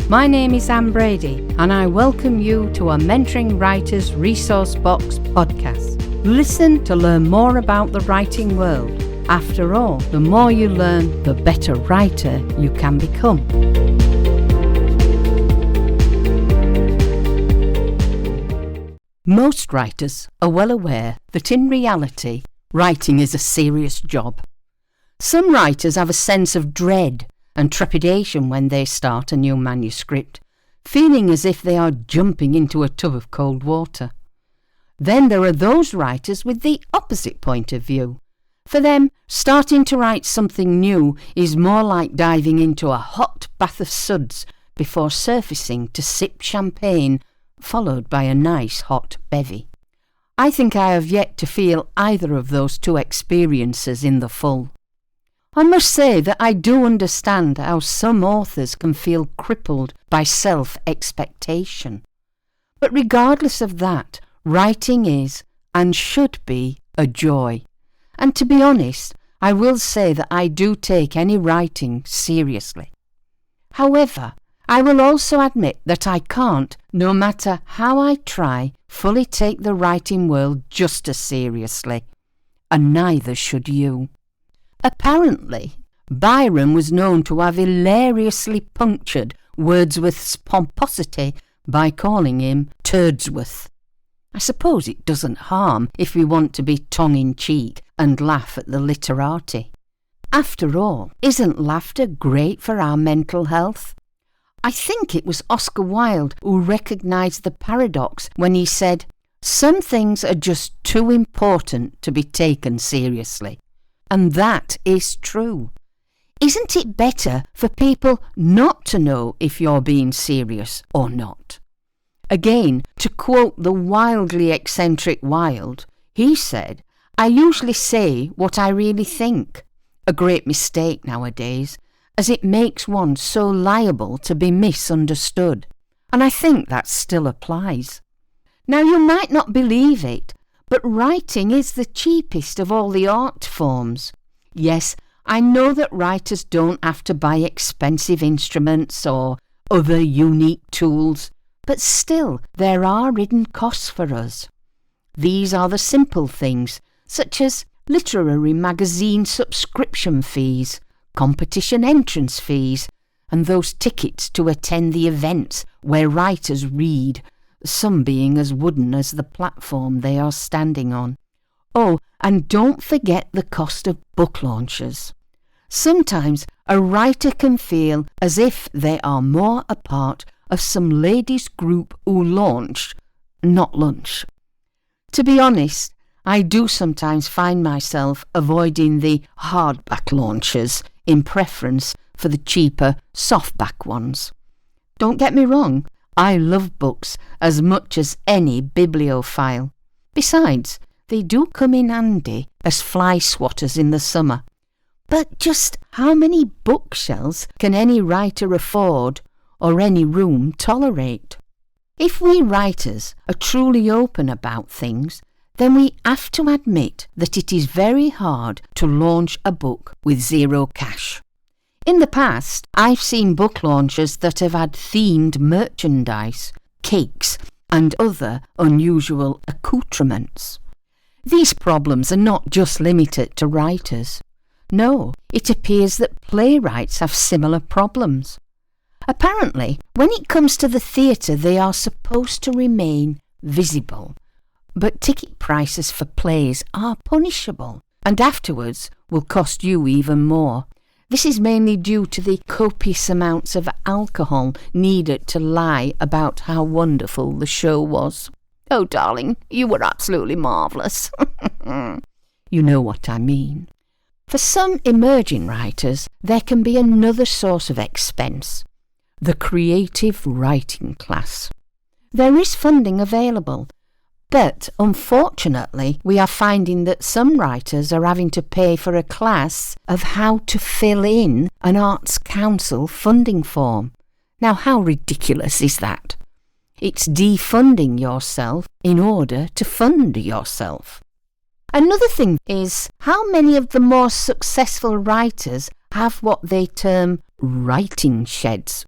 My name is Anne Brady and I welcome you to our Mentoring Writers Resource Box podcast. Listen to learn more about the writing world. After all, the more you learn, the better writer you can become. Most writers are well aware that in reality, writing is a serious job. Some writers have a sense of dread and trepidation when they start a new manuscript, feeling as if they are jumping into a tub of cold water. Then there are those writers with the opposite point of view. For them, starting to write something new is more like diving into a hot bath of suds before surfacing to sip champagne, followed by a nice hot bevy. I think I have yet to feel either of those two experiences in the full. I must say that I do understand how some authors can feel crippled by self-expectation. But regardless of that, writing is, and should be, a joy. And to be honest, I will say that I do take any writing seriously. However, I will also admit that I can't, no matter how I try, fully take the writing world just as seriously. And neither should you. Apparently, Byron was known to have hilariously punctured Wordsworth's pomposity by calling him Turdsworth. I suppose it doesn't harm if we want to be tongue-in-cheek and laugh at the literati. After all, isn't laughter great for our mental health? I think it was Oscar Wilde who recognised the paradox when he said, "Some things are just too important to be taken seriously." And that is true. Isn't it better for people not to know if you're being serious or not? Again, to quote the wildly eccentric Wilde, he said, "I usually say what I really think." A great mistake nowadays, as it makes one so liable to be misunderstood. And I think that still applies. Now you might not believe it, but writing is the cheapest of all the art forms. Yes, I know that writers don't have to buy expensive instruments or other unique tools, but still there are hidden costs for us. These are the simple things, such as literary magazine subscription fees, competition entrance fees, and those tickets to attend the events where writers read, some being as wooden as the platform they are standing on. Oh, and don't forget the cost of book launches. Sometimes a writer can feel as if they are more a part of some ladies' group who launch, not lunch. To be honest, I do sometimes find myself avoiding the hardback launches in preference for the cheaper softback ones. Don't get me wrong, I love books as much as any bibliophile. Besides, they do come in handy as fly swatters in the summer. But just how many bookshelves can any writer afford or any room tolerate? If we writers are truly open about things, then we have to admit that it is very hard to launch a book with zero cash. In the past, I've seen book launches that have had themed merchandise, cakes, and other unusual accoutrements. These problems are not just limited to writers. No, it appears that playwrights have similar problems. Apparently, when it comes to the theatre, they are supposed to remain visible. But ticket prices for plays are punishable, and afterwards will cost you even more. This is mainly due to the copious amounts of alcohol needed to lie about how wonderful the show was. "Oh, darling, you were absolutely marvellous." You know what I mean. For some emerging writers, there can be another source of expense: the creative writing class. There is funding available, but unfortunately we are finding that some writers are having to pay for a class of how to fill in an Arts Council funding form. Now how ridiculous is that? It's defunding yourself in order to fund yourself. Another thing is how many of the more successful writers have what they term writing sheds,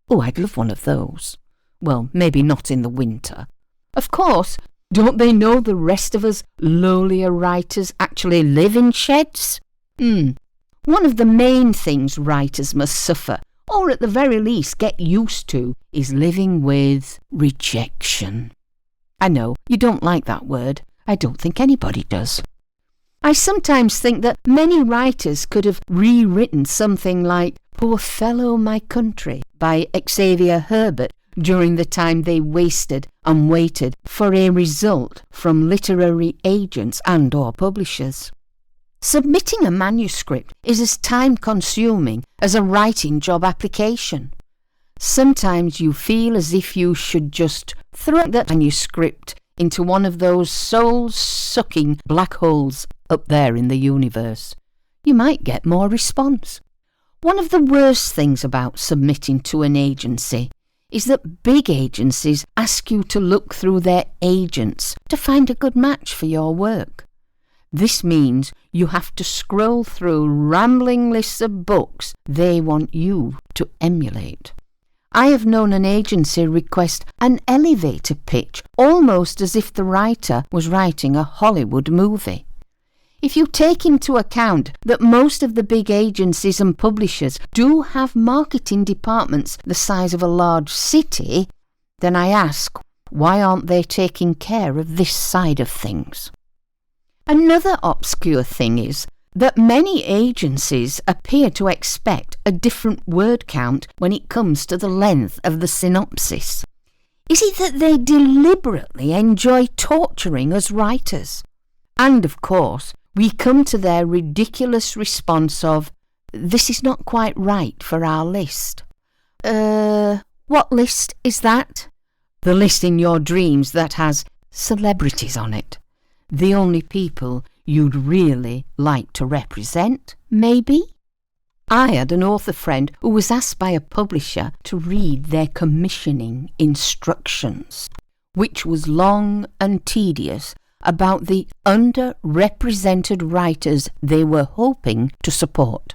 Oh, I'd love one of those. Well, maybe not in the winter. Of course, don't they know the rest of us lowlier writers actually live in sheds? One of the main things writers must suffer, or at the very least get used to, is living with rejection. I know, you don't like that word. I don't think anybody does. I sometimes think that many writers could have rewritten something like Poor Fellow My Country by Xavier Herbert during the time they wasted and waited for a result from literary agents and or publishers. Submitting a manuscript is as time-consuming as a writing job application. Sometimes you feel as if you should just throw that manuscript into one of those soul-sucking black holes up there in the universe. You might get more response. One of the worst things about submitting to an agency is that big agencies ask you to look through their agents to find a good match for your work. This means you have to scroll through rambling lists of books they want you to emulate. I have known an agency request an elevator pitch almost as if the writer was writing a Hollywood movie. If you take into account that most of the big agencies and publishers do have marketing departments the size of a large city, then I ask, why aren't they taking care of this side of things? Another obscure thing is that many agencies appear to expect a different word count when it comes to the length of the synopsis. Is it that they deliberately enjoy torturing us writers? And of course, we come to their ridiculous response of, this is not quite right for our list. What list is that? The list in your dreams that has celebrities on it. The only people you'd really like to represent, maybe? I had an author friend who was asked by a publisher to read their commissioning instructions, which was long and tedious, about the underrepresented writers they were hoping to support.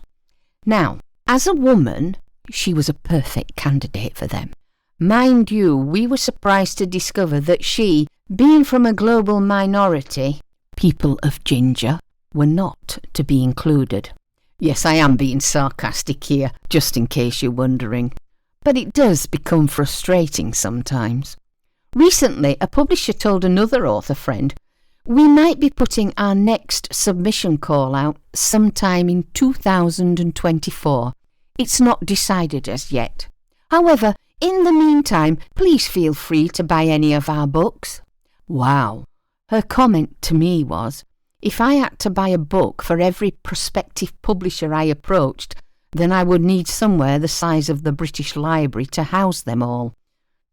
Now, as a woman, she was a perfect candidate for them. Mind you, we were surprised to discover that she, being from a global minority, people of ginger, were not to be included. Yes, I am being sarcastic here, just in case you're wondering. But it does become frustrating sometimes. Recently, a publisher told another author friend, we might be putting our next submission call out sometime in 2024. It's not decided as yet. However, in the meantime, please feel free to buy any of our books. Wow. Her comment to me was, if I had to buy a book for every prospective publisher I approached, then I would need somewhere the size of the British Library to house them all.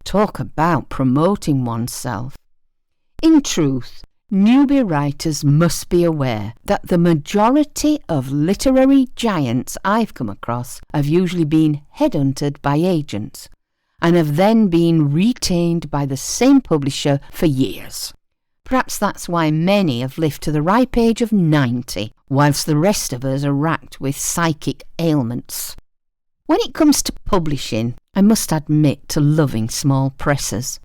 Talk about promoting oneself. In truth, newbie writers must be aware that the majority of literary giants I've come across have usually been headhunted by agents and have then been retained by the same publisher for years. Perhaps that's why many have lived to the ripe age of 90, whilst the rest of us are racked with psychic ailments. When it comes to publishing, I must admit to loving small presses,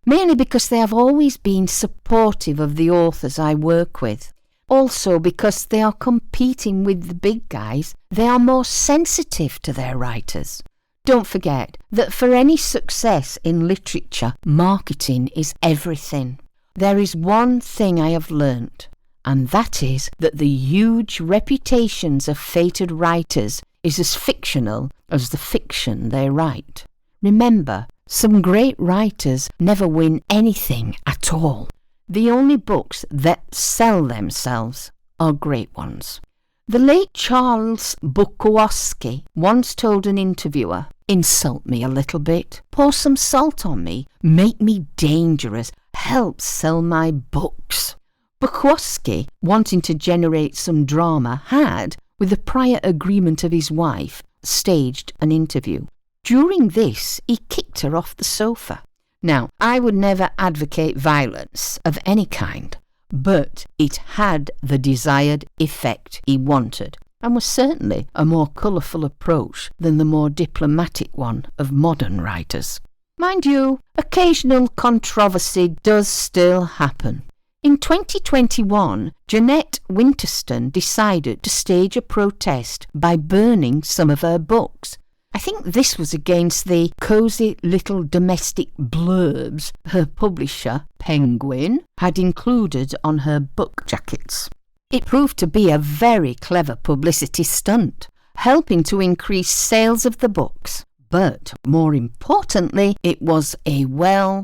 mainly because they have always been supportive of the authors I work with. Also because they are competing with the big guys, they are more sensitive to their writers. Don't forget that for any success in literature, marketing is everything. There is one thing I have learnt, and that is that the huge reputations of fated writers is as fictional as the fiction they write. Remember, some great writers never win anything at all. The only books that sell themselves are great ones. The late Charles Bukowski once told an interviewer, insult me a little bit, pour some salt on me, make me dangerous, help sell my books. Bukowski, wanting to generate some drama, had, with the prior agreement of his wife, staged an interview. During this, he kicked her off the sofa. Now, I would never advocate violence of any kind, but it had the desired effect he wanted. and was certainly a more colourful approach than the more diplomatic one of modern writers. Mind you, occasional controversy does still happen. In 2021, Jeanette Winterston decided to stage a protest by burning some of her books. I think this was against the cosy little domestic blurbs her publisher, Penguin, had included on her book jackets. It proved to be a very clever publicity stunt, helping to increase sales of the books. But, more importantly, it was a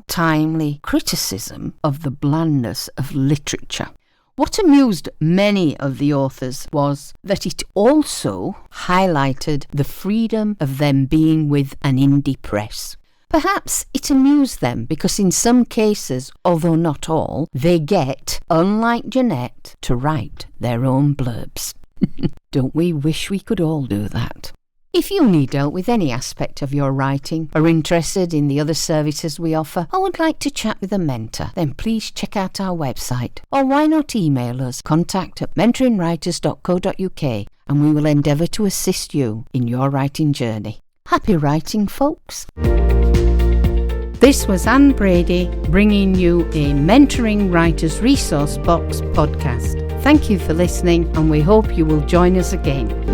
timely criticism of the blandness of literature. What amused many of the authors was that it also highlighted the freedom of them being with an indie press. Perhaps it amused them because in some cases, although not all, they get, unlike Jeanette, to write their own blurbs. Don't we wish we could all do that? If you need help with any aspect of your writing, are interested in the other services we offer, or would like to chat with a mentor, then please check out our website. Or why not email us, contact@mentoringwriters.co.uk, and we will endeavour to assist you in your writing journey. Happy writing, folks! This was Anne Brady bringing you a Mentoring Writers Resource Box podcast. Thank you for listening, and we hope you will join us again.